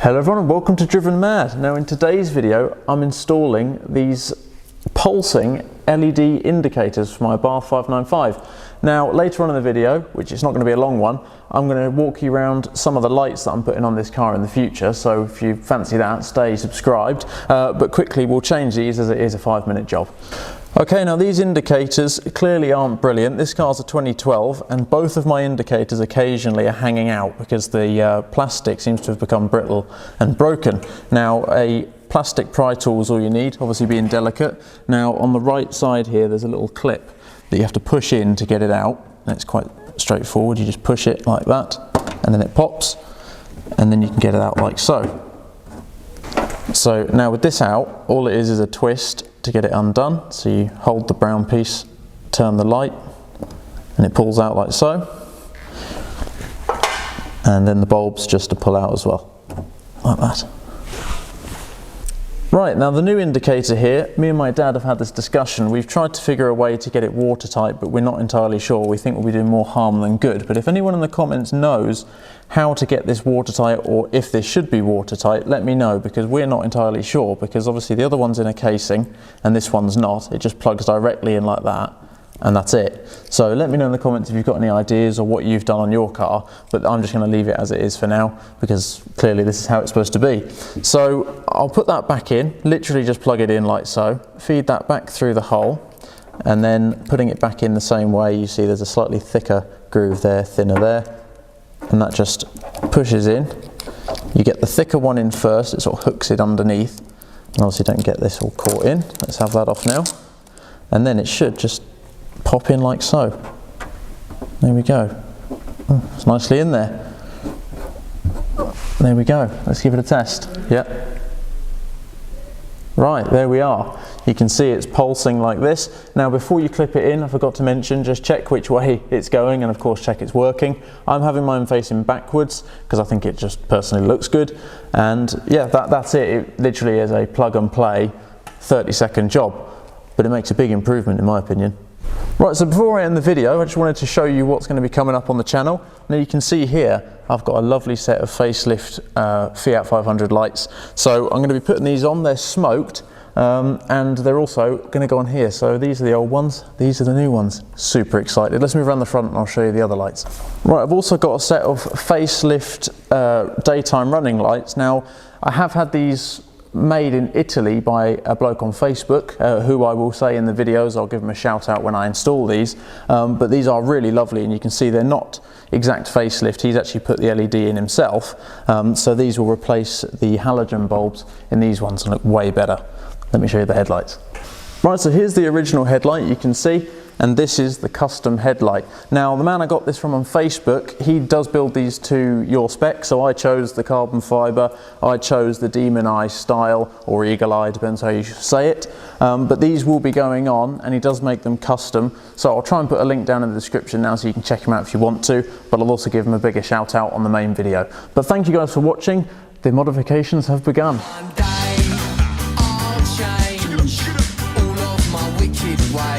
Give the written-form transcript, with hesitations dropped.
Hello everyone and welcome to Drivenmad. Now in today's video I'm installing these pulsing LED indicators for my Abarth 595. Now later on in the video, which is not going to be a long one, I'm going to walk you around some of the lights that I'm putting on this car in the future, so if you fancy that, stay subscribed, but quickly we'll change these as it is a 5-minute job. Okay, now these indicators clearly aren't brilliant. This car's a 2012 and both of my indicators occasionally are hanging out because the plastic seems to have become brittle and broken. Now a plastic pry tool is all you need, obviously being delicate. Now on the right side here there's a little clip that you have to push in to get it out. And it's quite straightforward, you just push it like that and then it pops and then you can get it out like so. So now with this out, all it is a twist to get it undone. So you hold the brown piece, turn the light, and it pulls out like so. And then the bulb's just to pull out as well, like that. Right, now the new indicator here, me and my dad have had this discussion. We've tried to figure a way to get it watertight, but we're not entirely sure. We think we'll be doing more harm than good. But if anyone in the comments knows how to get this watertight, or if this should be watertight, let me know, because we're not entirely sure, because obviously the other one's in a casing and this one's not. It just plugs directly in like that and that's it. So let me know in the comments if you've got any ideas or what you've done on your car, but I'm just going to leave it as it is for now because clearly this is how it's supposed to be. So I'll put that back in, literally just plug it in like so, feed that back through the hole, and then putting it back in the same way. You see there's a slightly thicker groove there, thinner there, and that just pushes in. You get the thicker one in first, it sort of hooks it underneath, and obviously don't get this all caught in. Let's have that off now, and then it should just pop in like so. There we go. It's nicely in there. There we go. Let's give it a test. Yeah. Right, there we are. You can see it's pulsing like this. Now before you clip it in, I forgot to mention, just check which way it's going and of course check it's working. I'm having mine facing backwards because I think it just personally looks good. And yeah, that's it. It literally is a plug and play 30-second job, but it makes a big improvement in my opinion. Right, so before I end the video, I just wanted to show you what's going to be coming up on the channel. Now you can see here, I've got a lovely set of facelift Fiat 500 lights. So I'm going to be putting these on, they're smoked, and they're also going to go on here. So these are the old ones, these are the new ones. Super excited. Let's move around the front and I'll show you the other lights. Right, I've also got a set of facelift daytime running lights. Now, I have had these made in Italy by a bloke on Facebook, who I will say in the videos, I'll give him a shout out when I install these, but these are really lovely and you can see they're not exact facelift. He's actually put the LED in himself, so these will replace the halogen bulbs in these ones and look way better. Let me show you the headlights. Right, so here's the original headlight you can see, and this is the custom headlight. Now the man I got this from on Facebook, he does build these to your spec, so I chose the carbon fibre, I chose the Demon Eye style, or Eagle Eye, depends how you say it, but these will be going on and he does make them custom, so I'll try and put a link down in the description now so you can check him out if you want to, but I'll also give him a bigger shout out on the main video. But thank you guys for watching, the modifications have begun. One day I'll change all of my wicked ways.